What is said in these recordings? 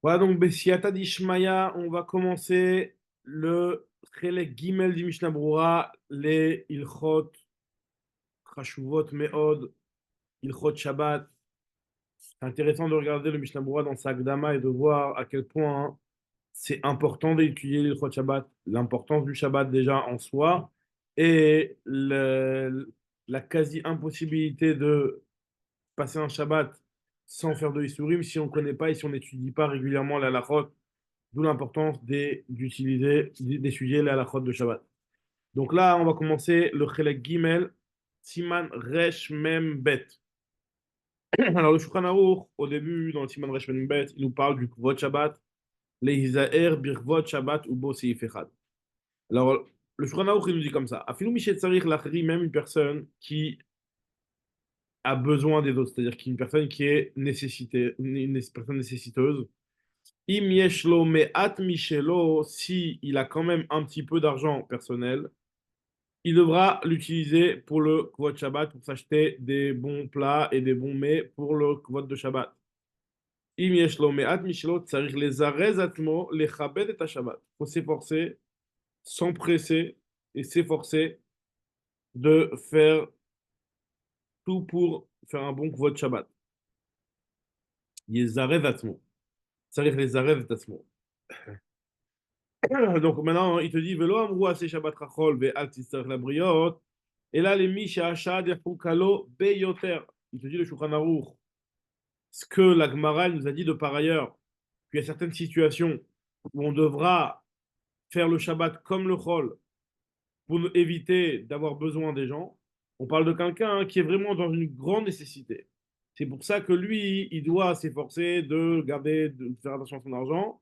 Voilà, donc Bessiata d'Ishmaïa, on va commencer le Chelek Gimel du Mishnah Brura, les Ilchot, Chashuvot, Meod, Ilchot Shabbat. C'est intéressant de regarder le Mishnah Brura dans sa Agdama et de voir à quel point c'est important d'étudier l'Ilchot Shabbat, l'importance du Shabbat déjà en soi et la quasi-impossibilité de passer un Shabbat sans faire de Isurim si on ne connaît pas et si on n'étudie pas régulièrement la halachot. D'où l'importance d'étudier la halachot de Shabbat. Donc là, on va commencer le Chelek Gimel, Siman Resh Mem Bet. Alors le Shulchan Aruch, au début, dans le Siman Resh Mem Bet, il nous parle du Kvot Shabbat, les Hizaer Birvot Shabbat ou Bo Seif Echad. Alors le Shulchan Aruch, il nous dit comme ça. Afilou Mishet Sarich Lachri, même une personne qui a besoin des autres, c'est-à-dire une personne qui est nécessitée, une personne nécessiteuse. Im yeshlo me'at mishelo, si il a quand même un petit peu d'argent personnel, il devra l'utiliser pour le kvot Shabbat, pour s'acheter des bons plats et des bons mets pour le kvot de Shabbat. Im yeshlo me'at mishelo, tsarich lezarez atmo lechabed et Shabbat. Il faut s'efforcer, s'empresser et s'efforcer de faire tout pour faire un bon kvot Shabbat. Yezarez atmo. Tsarich lezarez atmo. Donc maintenant, il te dit, Velo amrou ase Shabbat rachol ve'al titzarech la briot. Et là, les misha kalo beyoter. Il te dit le Shulchan Aruch, ce que la Gemara nous a dit de par ailleurs, qu'il y a certaines situations où on devra faire le Shabbat comme le Chol pour éviter d'avoir besoin des gens. On parle de quelqu'un qui est vraiment dans une grande nécessité. C'est pour ça que lui, il doit s'efforcer de garder, de faire attention à son argent.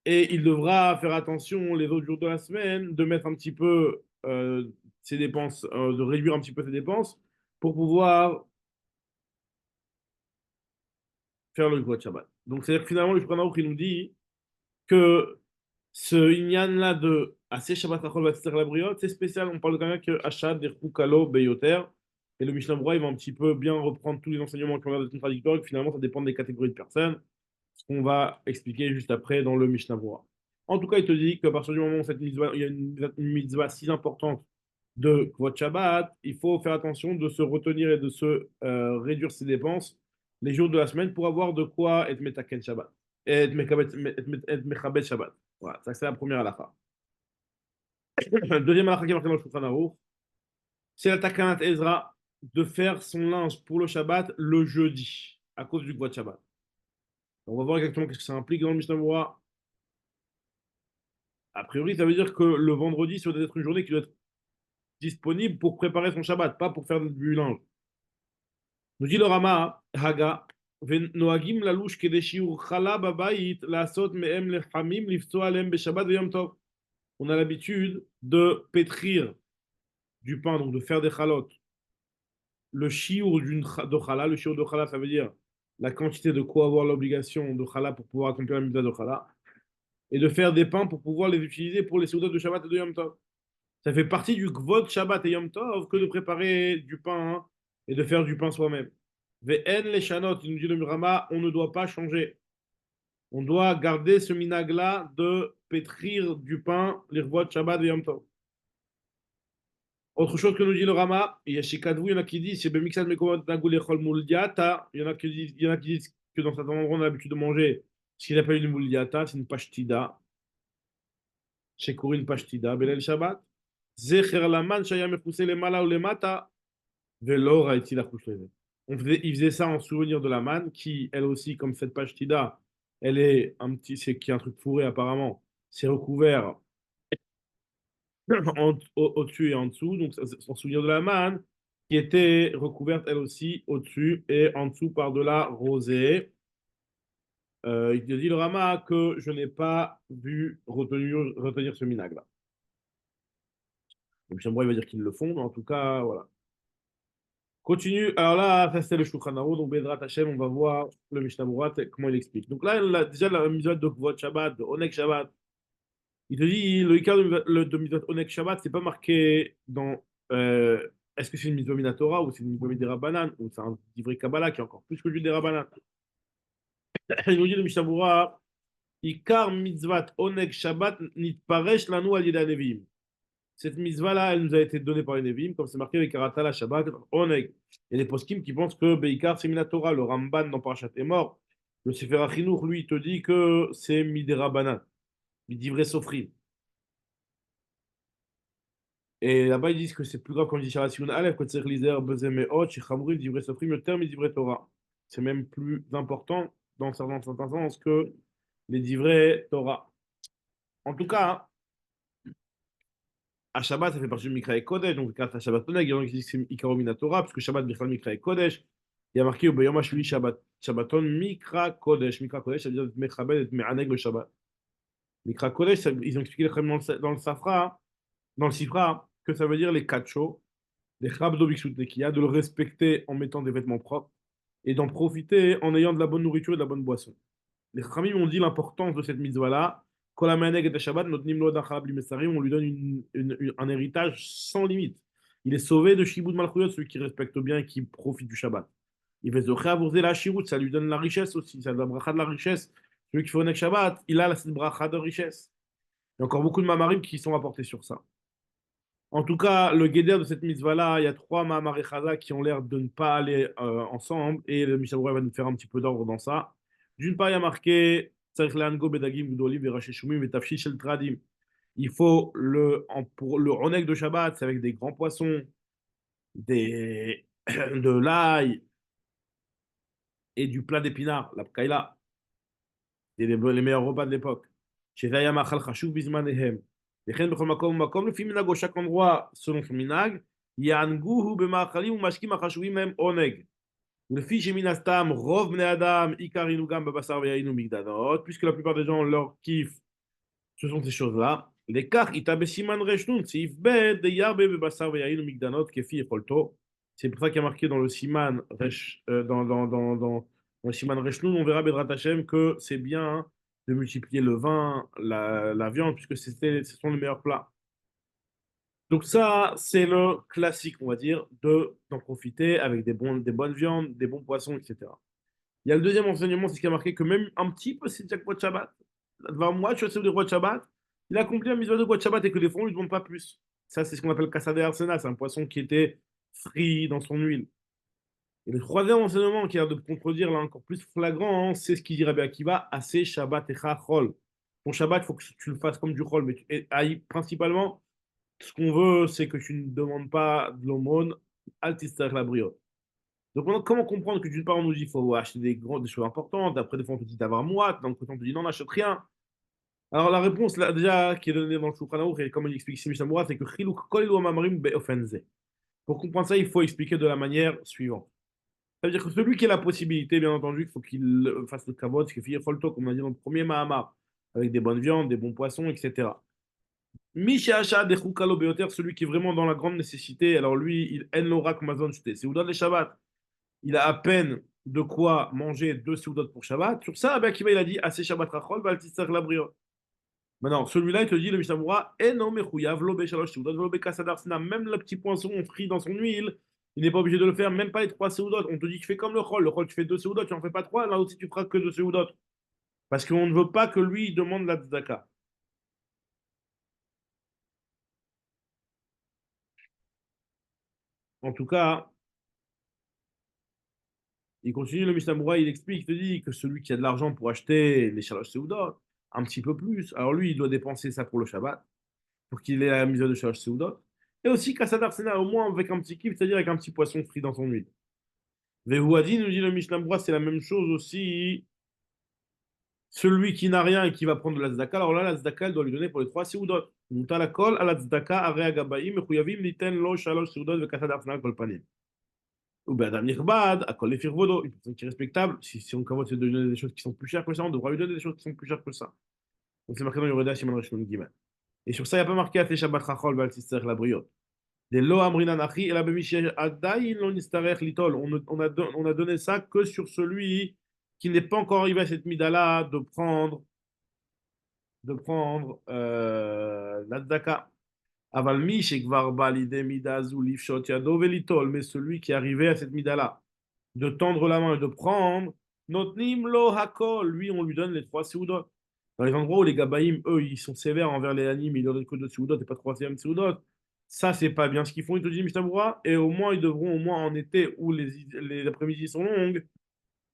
Et il devra faire attention les autres jours de la semaine, de mettre un petit peu ses dépenses, de réduire un petit peu ses dépenses pour pouvoir faire le Gvot Shabbat. Donc, c'est-à-dire que finalement, le Shulchan Aruch, il nous dit que ce Inyan-là de Assez Shabbat Rachol Vatziter la Briot, c'est spécial. On parle de quelqu'un que Achad, Dirkou, Kalo, Beyoter. Et le Mishnah Brura, il va un petit peu bien reprendre tous les enseignements qui ont l'air d'être contradictoires. Et que finalement, ça dépend des catégories de personnes. Ce qu'on va expliquer juste après dans le Mishnah Brura. En tout cas, il te dit qu'à partir du moment où cette mitzvah, il y a une mitzvah si importante de Kvot Shabbat, il faut faire attention de se retenir et de se réduire ses dépenses les jours de la semaine pour avoir de quoi être metaken Shabbat. Et être mechabet Shabbat. Voilà, ça c'est la première halakha. Deuxième halakha qui est marquée dans le Shulchan Aruch, c'est la Takanat Ezra de faire son linge pour le Shabbat le jeudi, à cause du Kvot Shabbat. On va voir exactement qu'est-ce que ça implique dans le Mishnah Brura. A priori, ça veut dire que le vendredi, ça doit être une journée qui doit être disponible pour préparer son Shabbat, pas pour faire du linge. Nous dit le Rama, Haga, Noagim lalouche kedeshiur chala babayit lasot mehem lechamim lifto alem beshabbat veyom tov. On a l'habitude de pétrir du pain, donc de faire des chalotes. Le shiur de chala, le shiur de chala, ça veut dire la quantité de quoi avoir l'obligation de chala pour pouvoir accomplir la mitzvah de chala, et de faire des pains pour pouvoir les utiliser pour les seudotes de Shabbat et de Yom Tov. Ça fait partie du Kvot Shabbat et Yom Tov que de préparer du pain hein, et de faire du pain soi-même. Ve'en les chanot, il nous dit le Murama, on ne doit pas changer. On doit garder ce minag-là de pétrir du pain, les Kvot Shabbat et Yom Tov. Autre chose que nous dit le Rama, il y a chez Kadvou, il y en a qui disent, c'est Bemixad Mekovot Nagou Lechol Muldiata, il y en a qui disent que dans certains endroits, on a l'habitude de manger ce qu'il appelle une Muldiata, c'est une pashtida, chez Kourin pashtida, Belel Shabbat. Zecher Laman Shaya Mechusé le Mala ou le Mata, Velo Raiti la il faisait ça en souvenir de la manne, qui, elle aussi, comme cette pashtida, elle est un petit, c'est qui est un truc fourré apparemment, c'est recouvert au-dessus et en dessous, donc c'est en souvenir de la manne, qui était recouverte elle aussi au-dessus et en dessous par de la rosée. Il te dit le Rama que je n'ai pas vu retenir ce minag-là. Donc, il va dire qu'ils le font, mais en tout cas, voilà. Continue. Alors là, ça c'est le Shulchan Aruch, donc Bezrat Hashem, on va voir le Mishnah Berurah, comment il explique. Donc là, déjà, la mitzvah de Kvot Shabbat, de Onek Shabbat, il te dit, le Ikar de mitzvah Onek Shabbat, c'est pas marqué dans est-ce que c'est une mitzvah Minatora ou c'est une mitzvah Midera Banan ou c'est un livret Kabbalah qui est encore plus que du Dera Banan. Il nous dit le Mishnah Berurah, Ikar mitzvat oneg Shabbat nitparesh lanu al yeda Nevi'im. Cette mitzvah-là, elle nous a été donnée par les Nevi'im, comme c'est marqué avec Karatala Shabbat, oneg. Il y a des poskim qui pensent que Beikar c'est Minatora, le Ramban dans Parashat est mort. Le Sefer HaChinuch, lui, il te dit que c'est Midera Banan, Midivre Sofrim. Et là-bas, ils disent que c'est plus grave quand on dit Sharat Simun Aleph, que Tzech Lizer, Bezem et Hot, Shechamrim, Divre Sofrim, le terme Midivre Torah. C'est même plus important dans certains sens que les Divre Torah. En tout cas, à Shabbat, ça fait partie du Mikra et Kodesh, donc quand à Shabbat Oneg, il y en a qui disent que c'est Ikaro Minatora, parce que Shabbat, Bichal Mikra et Kodesh, il y a marqué au Bayom HaShvi Shabbat, Shabbaton Mikra Kodesh. Mikra Kodesh, ça veut dire Mechabed et Me'aneg le Shabbat. Mikra Kodesh, ils ont expliqué dans le Safra, dans le Sifra, que ça veut dire les Kacho, les Chabdo Bikshut Nekiya, de le respecter en mettant des vêtements propres et d'en profiter en ayant de la bonne nourriture et de la bonne boisson. Les Khamim ont dit l'importance de cette mitzvah-là. On lui donne un héritage sans limite. Il est sauvé de Shibud Malchuyot, celui qui respecte bien et qui profite du Shabbat. Il va se la Shirut, ça lui donne la richesse aussi, ça donne la bracha de la richesse. Celui qui fait Onek Shabbat, il a cette bracha de richesse. Il y a encore beaucoup de mamarim qui sont rapportés sur ça. En tout cas, le guéder de cette mitzvah-là, il y a trois Mahamar Chaza qui ont l'air de ne pas aller ensemble, et le Mishnah Berurah va nous faire un petit peu d'ordre dans ça. D'une part, il y a marqué Tzarich le'ango bedagim gdolim ve'rashei shumim ve'tafshil shel tradim. Il faut pour le onek de Shabbat, c'est avec des grands poissons, de l'ail et du plat d'épinards, la pkaïla, et les meilleurs repas de l'époque. Chez Zaya machal chashuv bizmanehem. Chaque endroit selon son minag, Yanguhu b'ma'achalim u'mashkim achashuvim hem oneg. Puisque la plupart des gens, leur kiff, ce sont ces choses-là. Les kach itabesiman reshnun, seif bet, de yarbe bebasar veyainu migdanot, kefi echolto. C'est pour ça qu'il y a marqué dans le siman, dans le siman reshnun, on verra Bedrat Hashem que c'est bien de multiplier le vin, la viande, puisque ce sont les meilleurs plats. Donc ça, c'est le classique, on va dire, d'en profiter avec des bonnes viandes, des bons poissons, etc. Il y a le deuxième enseignement, c'est qu'il y a marqué que même un petit peu, c'est déjà quoi de Shabbat. Devant moi, tu sais de quoi de Shabbat, il a accompli un mitzvah de quoi de Shabbat et que des fois, on ne lui demande pas plus. Ça, c'est ce qu'on appelle Kassade Arsena, c'est un poisson qui était frit dans son huile. Et le troisième enseignement qui a de contredire là encore plus flagrant, c'est ce qu'il dit Rabbi Akiva, assez Shabbat et Chol. Ton Shabbat, il faut que tu le fasses comme du Chol, mais principalement, ce qu'on veut, c'est que tu ne demandes pas de l'aumône, altistar la brioche. Donc, comment comprendre que d'une part, on nous dit qu'il faut acheter des choses importantes, après, des fois, on te dit d'avoir moite, donc, on te dit non, n'achète rien. Alors, la réponse, là, déjà, qui est donnée dans le Shulchan Aruch, et comme il explique ici Mishnah Berurah, c'est que Chiluk kol elu amarim be'ofenze. Pour comprendre ça, il faut expliquer de la manière suivante. Ça veut dire que celui qui a la possibilité, bien entendu, il faut qu'il fasse le kavod, qu'il fasse folto, comme on a dit dans le premier Mahamar, avec des bonnes viandes, des bons poissons, etc. Mishacha de Choukalo Beoter, celui qui est vraiment dans la grande nécessité, alors lui, il en l'aura comme Mazon jeté. C'est Oudan les Shabbat. Il a à peine de quoi manger 2 seudot pour Shabbat. Sur ça, ben, Akiva, il a dit assez Shabbat Rachol, Baltisar la brioche. Maintenant, celui-là, il te dit, le Mishnah Berurah, non, mais Chouyav, Lo Beshalosh Seudot, Lo Bekasadar Sina, même le petit poisson frit dans son huile, il n'est pas obligé de le faire, même pas les 3 seudot. On te dit, tu fais comme le Chol. Le Chol, tu fais 2 seudot, tu n'en fais pas 3, là aussi, tu feras que 2 seudot. Parce qu'on ne veut pas que lui, il demande la tzedaka. En tout cas, il continue le Mishnah Berurah, il explique, il te dit que celui qui a de l'argent pour acheter les Shalosh Seudot, un petit peu plus, alors lui, il doit dépenser ça pour le Shabbat, pour qu'il ait la mise de Shalosh Seudot. Et aussi, Kassadar Sena, au moins avec un petit kiff, c'est-à-dire avec un petit poisson frit dans son huile. Vehuadi, nous dit le Mishnah Berurah, c'est la même chose aussi. Celui qui n'a rien et qui va prendre de la tzedaka, alors là, la tzedaka, elle doit lui donner pour les 3 seudot. Mutal kol à la tzedaka, are agabaim, mechuyavim, niten lo shalosh seudot, ve kassadar sena kol panim. Ou ben Adam Nirbad, à Kol Lefir Vodo, une personne qui est respectable. Si on commence à lui donner des choses qui sont plus chères que ça, on devra lui donner des choses qui sont plus chères que ça. Donc c'est marqué dans Yoreda Shimon Rishon Gimel. Et sur ça, il n'y a pas marqué Ate Shabbat Chachol, Val Tister la briotte. Des Lo Amrinan Achi, et la Bemishi Adaï, Lo Nistarech Litol. On a donné ça que sur celui qui n'est pas encore arrivé à cette mida-là de prendre la tzedaka. Aval mi shekvar ba l'idée midazu lifshot yado velitol, mais celui qui est arrivé à cette mida-là, de tendre la main et de prendre, Notnim lo hakol, lui, on lui donne les trois seudot. Dans les endroits où les Gabaïm, eux, ils sont sévères envers les animes, ils leur donnent que deux seudot et pas troisième seudot. Ça, c'est pas bien ce qu'ils font, ils te disent Mishnah. Et au moins, ils devront, au moins en été où les après-midi sont longues,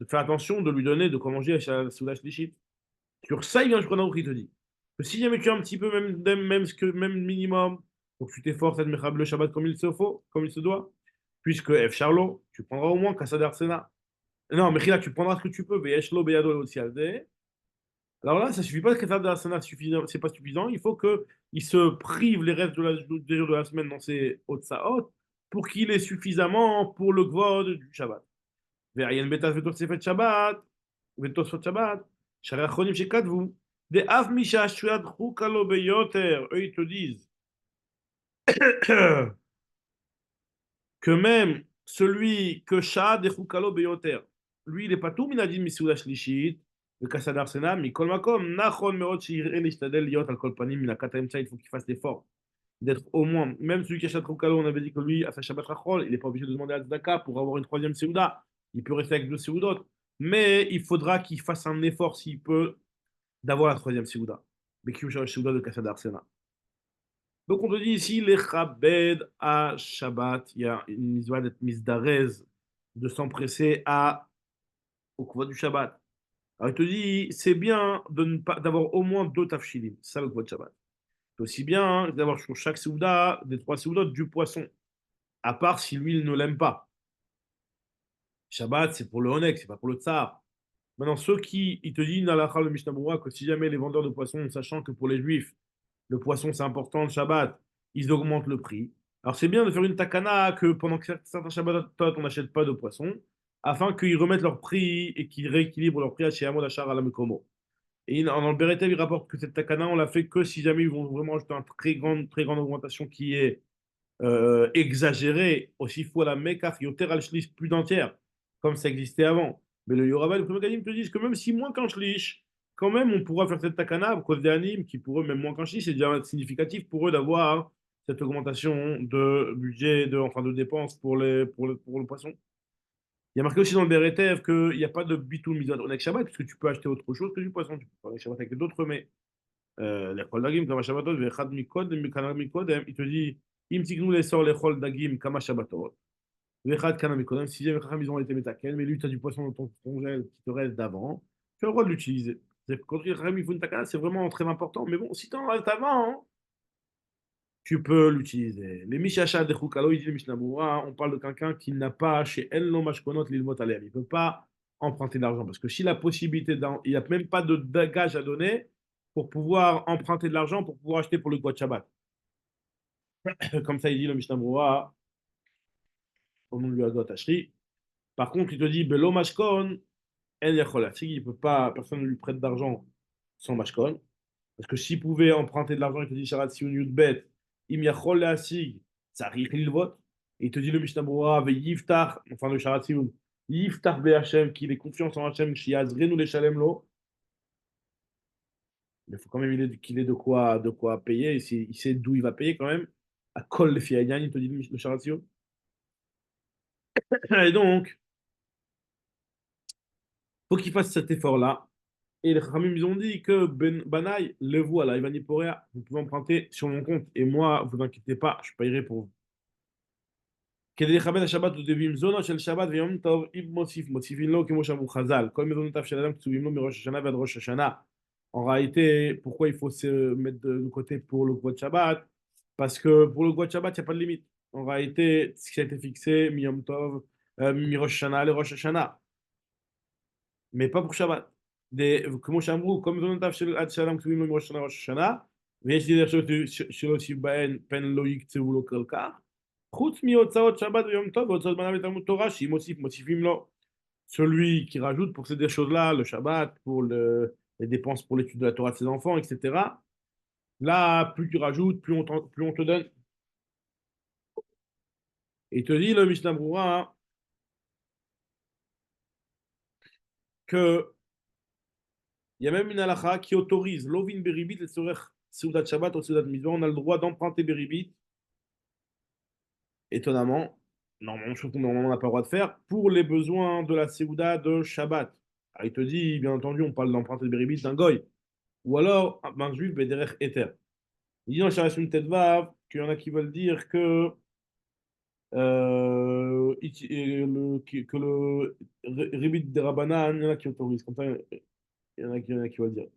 de faire attention de lui donner de quoi manger à la Souda Shlichit. Sur ça, il vient je crois qui te dit que si jamais tu as un petit peu, même minimum, donc tu t'efforces à te mettre le Shabbat comme il se faut, comme il se doit, puisque F. Charlot, tu prendras au moins Kassa d'Arsena. Non, mais là, tu prendras ce que tu peux, Veshlo, Beyado, aussi Alde. Alors là, ça suffit pas que Kassa d'Arsena suffisant, c'est pas suffisant, il faut qu'il se prive les restes des jours de la semaine dans ses hautes haute pour qu'il ait suffisamment pour le Gvod du Shabbat. ועיין בית ותוספת שבת, ותוספות שבת, שהרי האחרונים שכתבו, דאף מי שהשעיה דחוקה לו ביותר, eux ils te disent que même celui que Shah דחוקה לו ביותר, lui il est pas tout מנהדין מסעודה שלישית, וכסד ארסנל, מכל מקום, נכון מאוד שיראה להשתדל להיות על כל פנים מנקת האמצע, il faut qu'il fasse l'effort d'être au moins, même celui qui achète Troukalo, on avait dit que lui, à sa Shabbat Rachol, il n'est pas obligé de demander à Tzedaka pour avoir une troisième Seouda. Il peut rester avec deux Seoudot. Mais il faudra qu'il fasse un effort s'il peut d'avoir la troisième Seouda. Mais qui Seouda de Kassad Arsena. Donc on te dit ici, les Chabed à Shabbat, il y a une misva d'être misdarez, de s'empresser au Kvod du Shabbat. Alors il te dit, c'est bien de ne pas d'avoir au moins deux tafshilim. C'est ça le Kvod Shabbat. C'est aussi bien d'avoir sur chaque Seouda, des trois Seoudot, du poisson. À part si lui, il ne l'aime pas. Shabbat, c'est pour le Honek, c'est pas pour le Tsar. Maintenant, ceux qui, il te dit, Nalachal le Mishnah Berurah, que si jamais les vendeurs de poissons, sachant que pour les Juifs, le poisson c'est important, le Shabbat, ils augmentent le prix. Alors c'est bien de faire une takana que pendant que certains Shabbatot, on n'achète pas de poisson, afin qu'ils remettent leur prix et qu'ils rééquilibrent leur prix à chez Amod Achar à la Mekomo. Et dans le Beretev, il rapporte que cette takana, on l'a fait que si jamais ils vont vraiment ajouter une très grande augmentation qui est exagéré, aussi fois la Mekach, Yoter al Shlish plus d'entière, comme ça existait avant. Mais le Yoraval et le Premier te disent que même si moins qu'un Shlish, quand même, on pourra faire cette takana à cause des animes qui, pour eux, même moins qu'un Shlish, c'est déjà significatif pour eux d'avoir cette augmentation de budget, enfin de dépenses pour le poisson. Il y a marqué aussi dans le Beretev qu'il n'y a pas de bitul mizad onek Shabbat, parce que tu peux acheter autre chose que du poisson. Tu peux faire Shabbat avec d'autres mets. לאכול דגים כמה שבתות, ואחד מקודם, il te dit, אם תקנו לאסור לאכול דגים כמה שבתות, ואחד כמה מקודם, si jamais ils ont été métaken, mais lui, tu as du poisson dans ton congèle qui te reste d'avant, tu as le droit de l'utiliser. Quand les Chachamim font une takana, c'est vraiment très important, mais bon, si tu en restes avant, hein, tu peux l'utiliser. Les Mishacha de Chukalo, il dit le Mishnah Berurah, on parle de quelqu'un qui n'a pas chez Enlo Mashkonot l'ilmot alem. Il ne peut pas emprunter de l'argent parce que s'il a la possibilité, il n'y a même pas de gage à donner pour pouvoir emprunter de l'argent pour pouvoir acheter pour le Gwad Shabbat. Comme ça, il dit le Mishnah Berurah, au nom de lui Tashri. Par contre, il te dit Belo Mashkon, En Yachol. Il peut pas, personne ne lui prête d'argent sans Mashkon. Parce que s'il pouvait emprunter de l'argent, il te dit Sharat Sion Yudbet, Im Yachol Leasig, Tsarich Lilvot. Et il te dit le Mishnah Berurah, Yiftar, enfin le Sharat Sion, Yiftar Be'Hachem, qu'il ait confiance en Hachem, Shiazrenu le Shalem Lo. Il faut quand même qu'il ait de quoi payer. Il sait d'où il va payer quand même. À Kol le Fiaïdian, il te dit le Sharat Sion. Et donc, faut qu'il fasse cet effort-là. Et les Khamim, ils ont dit que Banaï, le voilà, Ivani Porea, vous pouvez emprunter sur mon compte. Et moi, vous inquiétez pas, je paierai pour vous. כדי לכבד השבת וכתובים זונות של שבת ויום טוב, אם מוסיפים לו כמו שאמרו חז"ל, כל מזונותיו של אדם כתובים לו מראש השנה ועד ראש השנה. En réalité, pourquoi il faut se mettre de côté pour le Gwad Shabbat? Parce que pour le Gwad Shabbat, il n'y a pas de limite. En réalité, ce qui a été fixé, mi Yom Tov, mi Rosh Hashanah, le Rosh Hashanah. Mais pas pour Shabbat. כמו שאמרו, כל מזונותיו של עד שאדם כתובים לו מראש השנה ראש השנה, ויש לי דרך שלא הוסיף בהן, פן לא יקצבו לו כל כך. חוץ מהוצאות שבת ויום טוב והוצאות בנה ותלמוד תורה, שאם מוסיפים לו. Celui qui rajoute pour ces deux choses-là, le Shabbat, pour les dépenses pour l'étude de la Torah de ses enfants, etc. Là, plus tu rajoutes, plus on te donne. Et il te dit, le Mishnah Berurah, hein, que il y a même une halakha qui autorise l'ovin beribit et seudat Shabbat ou seudat mitzvah. On a le droit d'emprunter beribit, étonnamment. Normalement, je trouve qu'on n'a pas le droit de faire pour les besoins de la Seuda de Shabbat. Ah, il te dit, bien entendu, on parle d'emprunter le béribit d'un goy. Ou alors, un juif, bederech éther. Il dit dans Sharash Tête Vav qu'il y en a qui veulent dire que, que le ribit de Rabbanan, il y en a qui autorisent. Comme ça, il y en a qui veulent dire.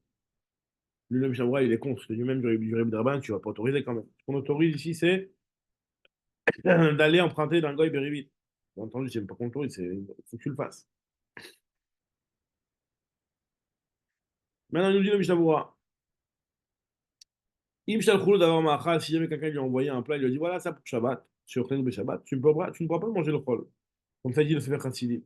Lui-même, Shabra, il est contre. Lui-même, du ribit de Rabbanan, tu ne vas pas autoriser quand même. Ce qu'on autorise ici, c'est d'aller emprunter d'un goy béribit. Bien entendu, c'est pas qu'on autorise, il faut que tu le fasses. Maintenant, il nous dit le Mishnah. Im shalchulu davar ma'achal, si jamais quelqu'un lui a envoyé un plat, il lui a dit voilà, ça pour Shabbat, sur Chenu Shabbat, tu ne pourras pas manger le chol. Comme ça dit le Sefer Chassidim.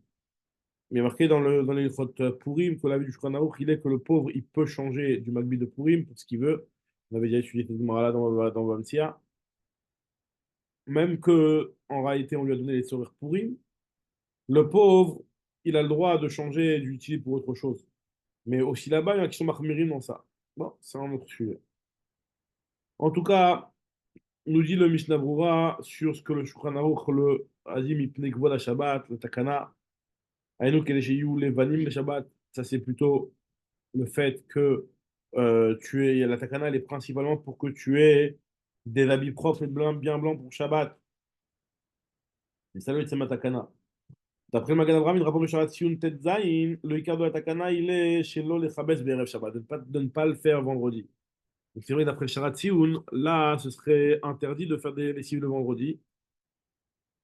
Mais il y a marqué dans les Ilchot Purim que la vie du Shulchan Aruch, il est que le pauvre, il peut changer du Magbi de Purim pour ce qu'il veut. On avait déjà étudié cette Gemara-là dans Bamsia. Même que, en réalité, on lui a donné les sourires Purim, le pauvre, il a le droit de changer, d'utiliser pour autre chose. Mais aussi là-bas, il y en a qui sont marmirim dans ça. Bon, c'est un autre sujet. En tout cas, nous dit le Mishnah Brura sur ce que le Shulchan Aruch, le Azim Ipnei Kvod Shabbat, le Takana, Aïnou Kedesheyu, les Vanim le Shabbat, ça c'est plutôt le fait que la Takana, elle est principalement pour que tu aies des habits propres et bien blancs pour Shabbat. Et ça, c'est ma Takana. D'après le Magen Avraham, il rapporte le Shabbat Sion Tet Zayin, le Ikar de la Takana, il est chez l'eau les Chabes Berev Shabbat, de ne pas le faire vendredi. Donc c'est vrai, d'après le Shabbat Sion, là, ce serait interdit de faire des lessives le vendredi.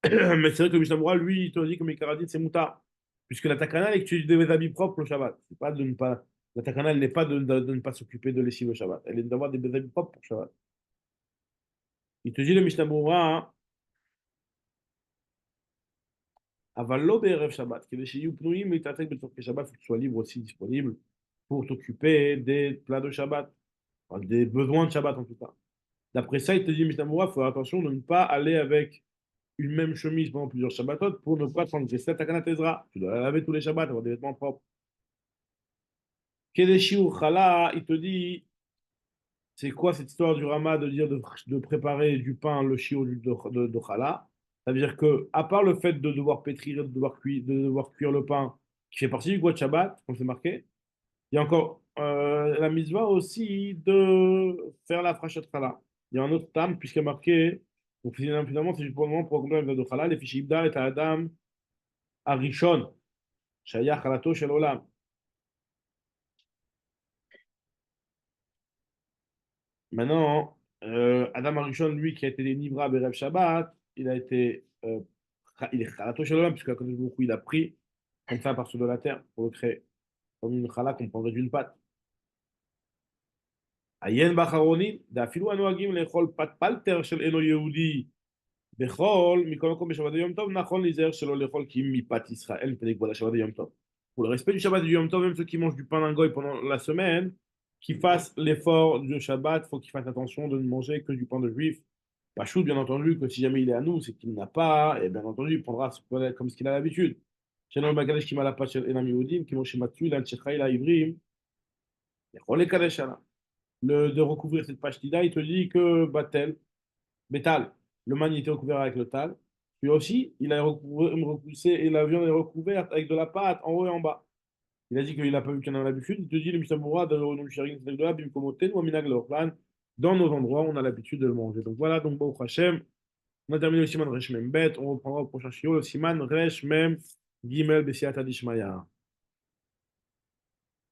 Mais c'est vrai que le Mishnah Moura, lui, il te dit que Mekaradit, c'est Mouta. Puisque la takana, elle est que tu aies des habits propres le Shabbat. C'est pas de ne pas... La takana, elle n'est pas de ne pas s'occuper de lessive le Shabbat. Elle est d'avoir des habits propres pour le Shabbat. Il te dit le Mishnah Moura, hein, Avallo Be'erev Shabbat, que les Shiyu Pnouim, mais t'attaques de Shabbat, il faut que tu sois libre aussi, disponible pour t'occuper des plats de Shabbat. Enfin, des besoins de Shabbat en tout cas. D'après ça, il te dit, Mishnah Moura, il faut faire attention de ne pas aller avec une même chemise pendant plusieurs Shabbatot pour ne pas transgresser la takana Tezra. Tu dois la laver tous les Shabbats, avoir des vêtements propres. Kedeshi ou Chala, il te dit, c'est quoi cette histoire du Rama de dire de préparer du pain, le chiot de Chala? Ça veut dire que, à part le fait de devoir pétrir, de devoir cuire le pain, qui fait partie du Goût de Shabbat, comme c'est marqué, il y a encore la mitzvah aussi de faire la frachat Chala. Il y a un autre tam, puisqu'il est marqué, donc finalement, c'est pour le moment pour accomplir la mitzvah de Chala, les fichiers Ibda et Adam Arishon, Shaya Chalato Shel Olam. Maintenant, Adam Arishon, lui, qui a été délivré à Berev Shabbat, il a été, il est Khalato Shalom, puisque Akadosh Baruch Hu, il a pris comme ça à partir de la terre pour le créer, comme une chala qu'on prendrait d'une pâte. Ayen Bacharonim, d'Afilou Anoagim, lechol pat palter shel Eno Yehudi, bechol, mikol makom beshabbat de Yom Tov, nachon lizer shelo lechol kim mi pat Israël, pedek voilà Shabbat de Yom Tov. Pour le respect du Shabbat du Yom Tov, même ceux qui mangent du pain d'un goy pendant la semaine, qui fassent l'effort du Shabbat, il faut qu'ils fassent attention de ne manger que du pain de juif. Pachout, bien entendu, que si jamais il est à nous, c'est qu'il n'a pas, et bien entendu, il prendra comme ce qu'il a l'habitude. Chez nous, Bagadesh qui m'a la pache Enam Yehudim, qui m'a Matsu, il a Tchechaï, la Ivrim, et Role Kadesh, de recouvrir cette pachetida, il te dit que Batel, Bétal, le man il était recouvert avec le tal, puis aussi, il a repoussé, et la viande est recouverte avec de la pâte en haut et en bas. Il a dit qu'il n'a pas vu qu'il en a l'habitude. Il te dit le Mishnah de dans nos endroits, on a l'habitude de le manger. Donc voilà, donc Baruch Hashem, on a terminé le Siman Resh Mem Bet. On reprendra au prochain shiur le Siman Resh Mem Gimel Besiat Adishmaya.